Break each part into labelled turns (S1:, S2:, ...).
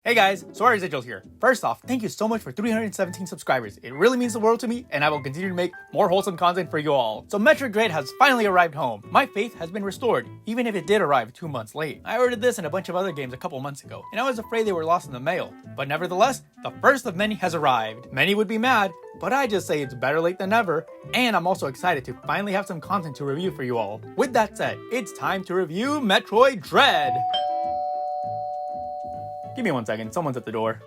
S1: Hey guys, Suarez Digital here. First off, thank you so much for 317 subscribers. It really means the world to me, and I will continue to make more wholesome content for you all. So Metroid Dread has finally arrived home. My faith has been restored, even if it did arrive 2 months late. I ordered this and a bunch of other games a couple months ago, and I was afraid they were lost in the mail. But nevertheless, the first of many has arrived. Many would be mad, but I just say it's better late than never, and I'm also excited to finally have some content to review for you all. With that said, it's time to review Metroid Dread. Give me 1 second, someone's at the door.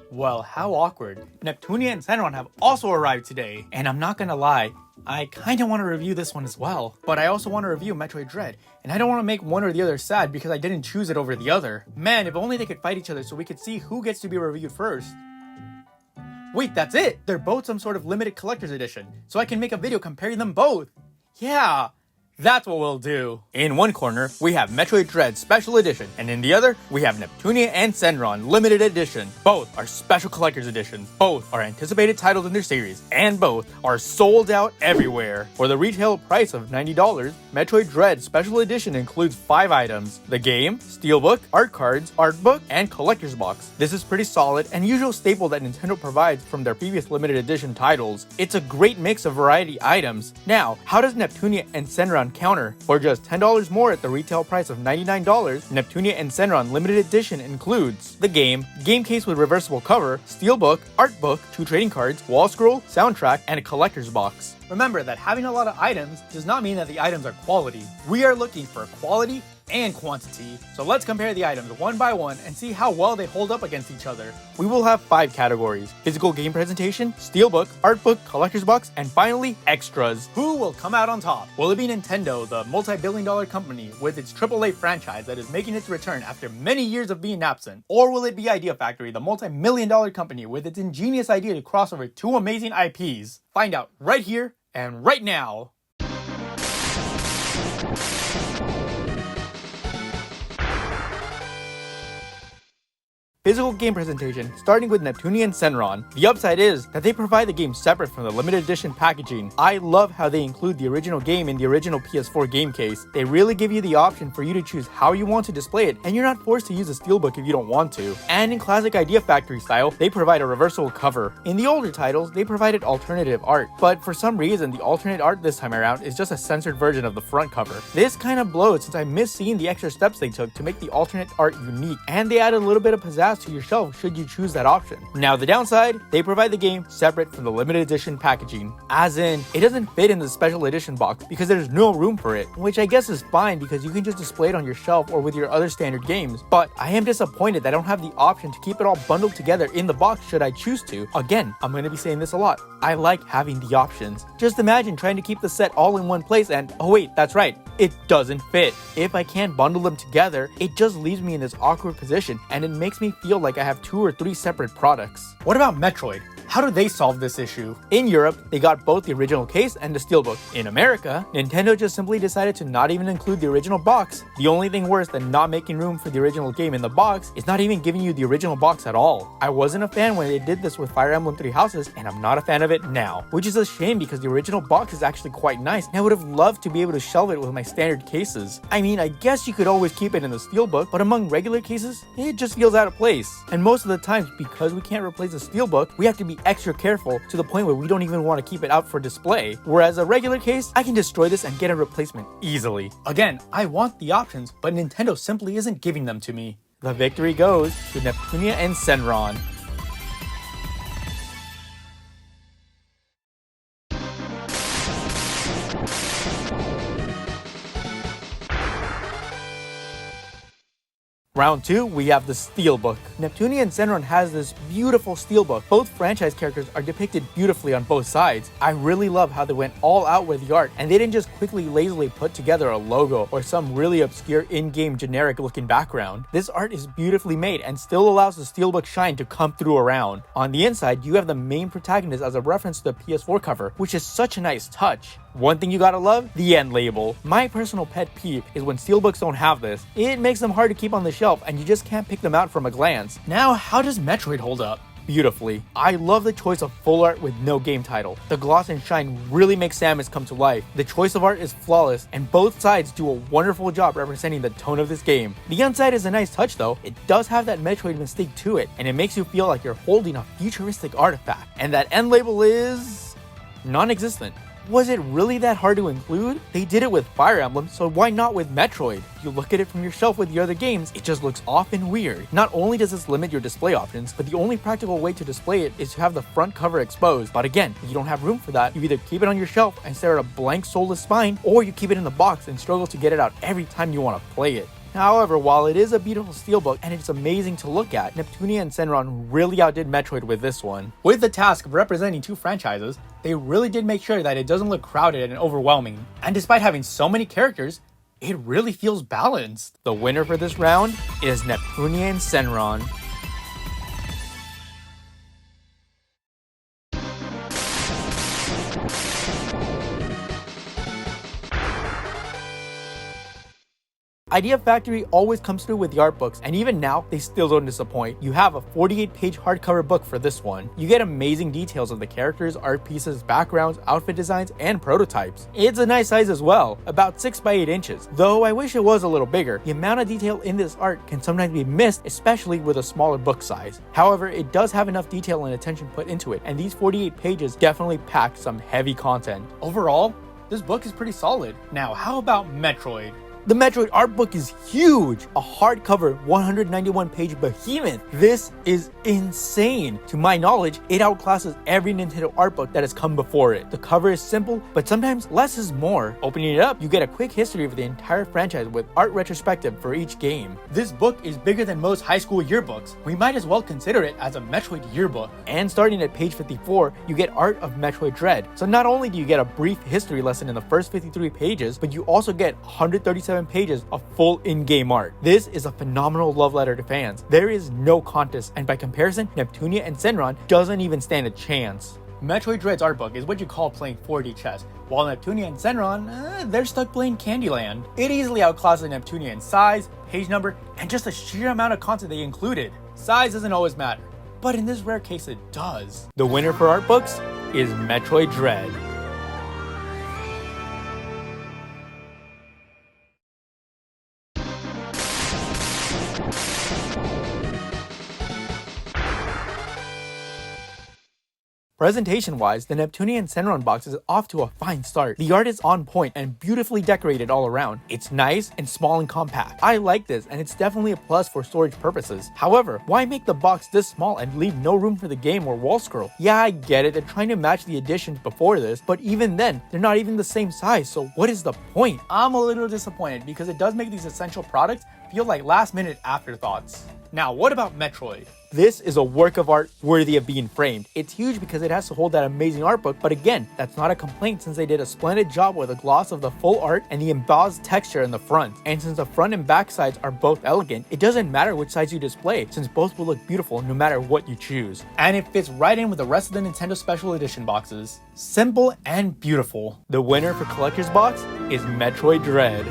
S1: Well, how awkward. Neptunia and Senran have also arrived today, and I'm not gonna lie, I kinda wanna review this one as well. But I also wanna review Metroid Dread, and I don't wanna make one or the other sad because I didn't choose it over the other. Man, if only they could fight each other so we could see who gets to be reviewed first. Wait, that's it! They're both some sort of limited collector's edition, so I can make a video comparing them both. Yeah! That's what we'll do. In one corner, we have Metroid Dread Special Edition, and in the other, we have Neptunia and Senran Limited Edition. Both are special collector's editions, both are anticipated titles in their series, and both are sold out everywhere. For the retail price of $90, Metroid Dread Special Edition includes 5 items: the game, Steelbook, art cards, Artbook, and collector's box. This is pretty solid and usual staple that Nintendo provides from their previous limited edition titles. It's a great mix of variety items. Now, how does Neptunia and Senran counter? For just $10 more at the retail price of $99, Neptunia and Senran Limited Edition includes the game case with reversible cover, Steelbook, Artbook, 2 trading cards, wall scroll, soundtrack, and a collector's box. Remember that having a lot of items does not mean that the items are quality. We are looking for quality and quantity. So let's compare the items one by one and see how well they hold up against each other. We will have 5 categories: physical game presentation, Steelbook, Artbook, collector's box, and finally, extras. Who will come out on top? Will it be Nintendo, the multi-billion-dollar company with its AAA franchise that is making its return after many years of being absent? Or will it be Idea Factory, the multi-million-dollar company with its ingenious idea to cross over 2 amazing IPs? Find out right here and right now. Physical game presentation, starting with Neptunia and Senran. The upside is that they provide the game separate from the limited edition packaging. I love how they include the original game in the original PS4 game case. They really give you the option for you to choose how you want to display it, and you're not forced to use a Steelbook if you don't want to. And in classic Idea Factory style, they provide a reversible cover. In the older titles, they provided alternative art, but for some reason, the alternate art this time around is just a censored version of the front cover. This kind of blows since I miss seeing the extra steps they took to make the alternate art unique, and they added a little bit of pizzazz to your shelf should you choose that option. Now the downside, they provide the game separate from the limited edition packaging. As in, it doesn't fit in the special edition box because there's no room for it, which I guess is fine because you can just display it on your shelf or with your other standard games. But I am disappointed that I don't have the option to keep it all bundled together in the box should I choose to. Again, I'm going to be saying this a lot. I like having the options. Just imagine trying to keep the set all in one place and, oh wait, that's right, it doesn't fit. If I can't bundle them together, it just leaves me in this awkward position and it makes me feel like I have 2 or 3 separate products. What about Metroid? How do they solve this issue? In Europe, they got both the original case and the Steelbook. In America, Nintendo just simply decided to not even include the original box. The only thing worse than not making room for the original game in the box is not even giving you the original box at all. I wasn't a fan when they did this with Fire Emblem 3 Houses, and I'm not a fan of it now. Which is a shame because the original box is actually quite nice, and I would have loved to be able to shelve it with my standard cases. I mean, I guess you could always keep it in the Steelbook, but among regular cases, it just feels out of place. And most of the times, because we can't replace the Steelbook, we have to be extra careful to the point where we don't even want to keep it out for display. Whereas a regular case, I can destroy this and get a replacement easily. Again, I want the options, but Nintendo simply isn't giving them to me. The victory goes to Neptunia and Senran. Round 2, we have the Steelbook. Neptunia and Senran has this beautiful Steelbook. Both franchise characters are depicted beautifully on both sides. I really love how they went all out with the art, and they didn't just quickly lazily put together a logo or some really obscure in-game generic looking background. This art is beautifully made and still allows the Steelbook shine to come through around. On the inside, you have the main protagonist as a reference to the PS4 cover, which is such a nice touch. One thing you gotta love, the end label. My personal pet peeve is when Steelbooks don't have this. It makes them hard to keep on the shelf and you just can't pick them out from a glance. Now, how does Metroid hold up? beautifully. I love the choice of full art with no game title. The gloss and shine really make Samus come to life. The choice of art is flawless, and both sides do a wonderful job representing the tone of this game. The inside is a nice touch though. It does have that Metroid mystique to it, and it makes you feel like you're holding a futuristic artifact. And that end label is non-existent. Was it really that hard to include? They did it with Fire Emblem, so why not with Metroid? If you look at it from your shelf with the other games, it just looks off and weird. Not only does this limit your display options, but the only practical way to display it is to have the front cover exposed. But again, if you don't have room for that, you either keep it on your shelf and stare at a blank soulless spine, or you keep it in the box and struggle to get it out every time you want to play it. However, while it is a beautiful steelbook and it's amazing to look at, Neptunia and Senran really outdid Metroid with this one. With the task of representing two franchises, they really did make sure that it doesn't look crowded and overwhelming. And despite having so many characters, it really feels balanced. The winner for this round is Neptunia and Senran. Idea Factory always comes through with the art books, and even now, they still don't disappoint. You have a 48-page hardcover book for this one. You get amazing details of the characters, art pieces, backgrounds, outfit designs, and prototypes. It's a nice size as well, about 6 by 8 inches. Though I wish it was a little bigger, the amount of detail in this art can sometimes be missed, especially with a smaller book size. However, it does have enough detail and attention put into it, and these 48 pages definitely pack some heavy content. Overall, this book is pretty solid. Now, how about Metroid? The Metroid art book is huge! A hardcover 191-page behemoth. This is insane. To my knowledge, it outclasses every Nintendo art book that has come before it. The cover is simple, but sometimes less is more. Opening it up, you get a quick history of the entire franchise with art retrospective for each game. This book is bigger than most high school yearbooks. We might as well consider it as a Metroid yearbook. And starting at page 54, you get art of Metroid Dread. So not only do you get a brief history lesson in the first 53 pages, but you also get 137 pages of full in-game art. This is a phenomenal love letter to fans. There is no contest, and by comparison, Neptunia and Senran doesn't even stand a chance. Metroid Dread's art book is what you call playing 4D chess, while Neptunia and Senran, they're stuck playing Candyland. It easily outclasses Neptunia in size, page number, and just the sheer amount of content they included. Size doesn't always matter, but in this rare case it does. The winner for art books is Metroid Dread. Presentation-wise, the Neptunia and Senran box is off to a fine start. The art is on point and beautifully decorated all around. It's nice and small and compact. I like this, and it's definitely a plus for storage purposes. However, why make the box this small and leave no room for the game or wall scroll? Yeah, I get it, they're trying to match the editions before this, but even then, they're not even the same size, so what is the point? I'm a little disappointed because it does make these essential products feel like last-minute afterthoughts. Now, what about Metroid? This is a work of art worthy of being framed. It's huge because it has to hold that amazing art book, but again, that's not a complaint since they did a splendid job with the gloss of the full art and the embossed texture in the front. And since the front and back sides are both elegant, it doesn't matter which sides you display, since both will look beautiful no matter what you choose. And it fits right in with the rest of the Nintendo Special Edition boxes. Simple and beautiful. The winner for Collector's Box is Metroid Dread.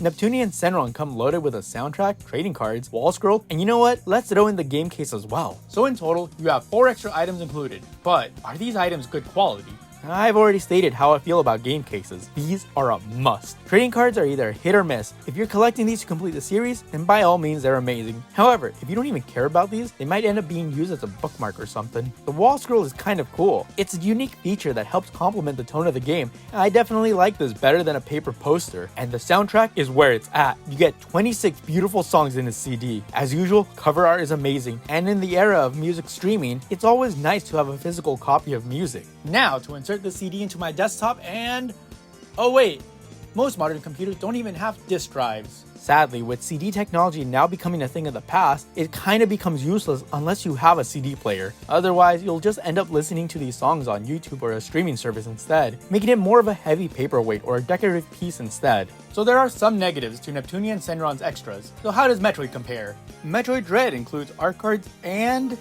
S1: Neptunia and Senran come loaded with a soundtrack, trading cards, wall scroll, and you know what? Let's throw in the game case as well. So in total, you have 4 extra items included. But are these items good quality? I've already stated how I feel about game cases. These are a must. Trading cards are either hit or miss. If you're collecting these to complete the series, then by all means they're amazing. However, if you don't even care about these, they might end up being used as a bookmark or something. The wall scroll is kind of cool. It's a unique feature that helps complement the tone of the game, and I definitely like this better than a paper poster. And the soundtrack is where it's at. You get 26 beautiful songs in this CD. As usual, cover art is amazing, and in the era of music streaming, it's always nice to have a physical copy of music. Now, to insert the CD into my desktop and... oh wait, most modern computers don't even have disk drives. Sadly, with CD technology now becoming a thing of the past, it kind of becomes useless unless you have a CD player. Otherwise, you'll just end up listening to these songs on YouTube or a streaming service instead, making it more of a heavy paperweight or a decorative piece instead. So there are some negatives to Neptunia and Senran's extras. So how does Metroid compare? Metroid Dread includes art cards and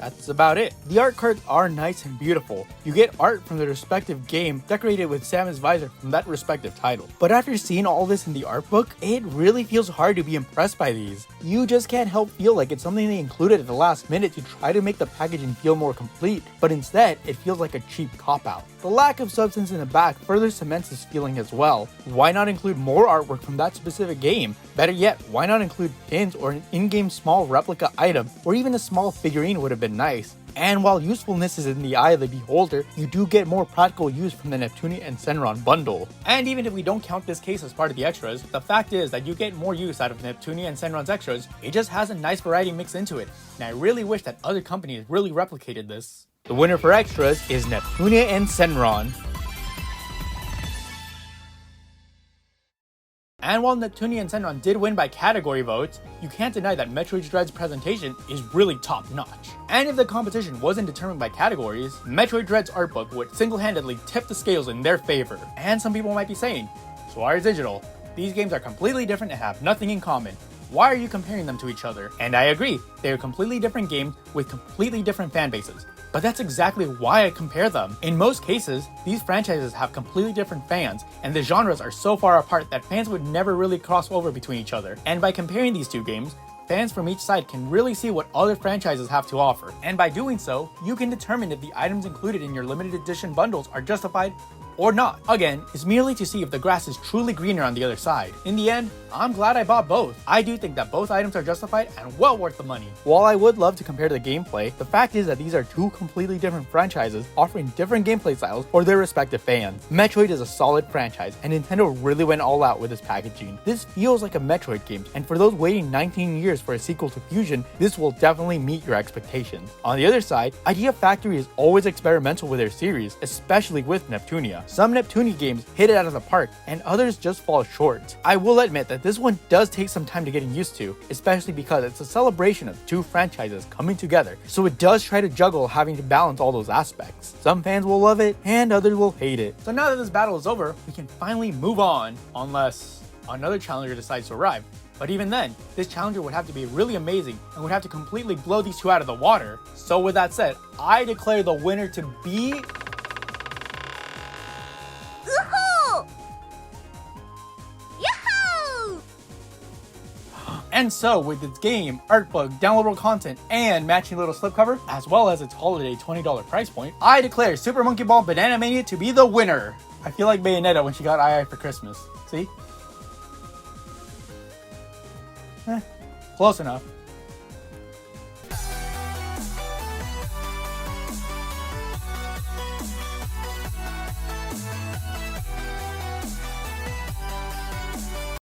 S1: That's about it. The art cards are nice and beautiful. You get art from the respective game decorated with Samus visor from that respective title. But after seeing all this in the art book, it really feels hard to be impressed by these. You just can't help feel like it's something they included at the last minute to try to make the packaging feel more complete, but instead it feels like a cheap cop-out. The lack of substance in the back further cements this feeling as well. Why not include more artwork from that specific game? Better yet, why not include pins or an in-game small replica item, or even a small figurine would have been nice. And while usefulness is in the eye of the beholder, you do get more practical use from the Neptunia and Senran bundle. And even if we don't count this case as part of the extras, the fact is that you get more use out of Neptunia and Senran's extras. It just has a nice variety mixed into it, and I really wish that other companies really replicated this. The winner for extras is Neptunia and Senran. And while Neptunia and Senran did win by category votes, you can't deny that Metroid Dread's presentation is really top notch. And if the competition wasn't determined by categories, Metroid Dread's artbook would single-handedly tip the scales in their favor. And some people might be saying, Suarez Digital, these games are completely different and have nothing in common. Why are you comparing them to each other? And I agree, they are completely different games with completely different fan bases. But that's exactly why I compare them. In most cases, these franchises have completely different fans, and the genres are so far apart that fans would never really cross over between each other. And by comparing these two games, fans from each side can really see what other franchises have to offer. And by doing so, you can determine if the items included in your limited edition bundles are justified or not. Again, it's merely to see if the grass is truly greener on the other side. In the end, I'm glad I bought both. I do think that both items are justified and well worth the money. While I would love to compare the gameplay, the fact is that these are two completely different franchises offering different gameplay styles for their respective fans. Metroid is a solid franchise, and Nintendo really went all out with this packaging. This feels like a Metroid game, and for those waiting 19 years for a sequel to Fusion, this will definitely meet your expectations. On the other side, Idea Factory is always experimental with their series, especially with Neptunia. Some Neptunia games hit it out of the park, and others just fall short. I will admit that this one does take some time to get used to, especially because it's a celebration of two franchises coming together, so it does try to juggle having to balance all those aspects. Some fans will love it, and others will hate it. So now that this battle is over, we can finally move on, unless another challenger decides to arrive. But even then, this challenger would have to be really amazing and would have to completely blow these two out of the water. So with that said, I declare the winner to be... And so, with its game, artbook, downloadable content, and matching little slipcover, as well as its holiday $20 price point, I declare Super Monkey Ball Banana Mania to be the winner! I feel like Bayonetta when she got II for Christmas. See? Close enough.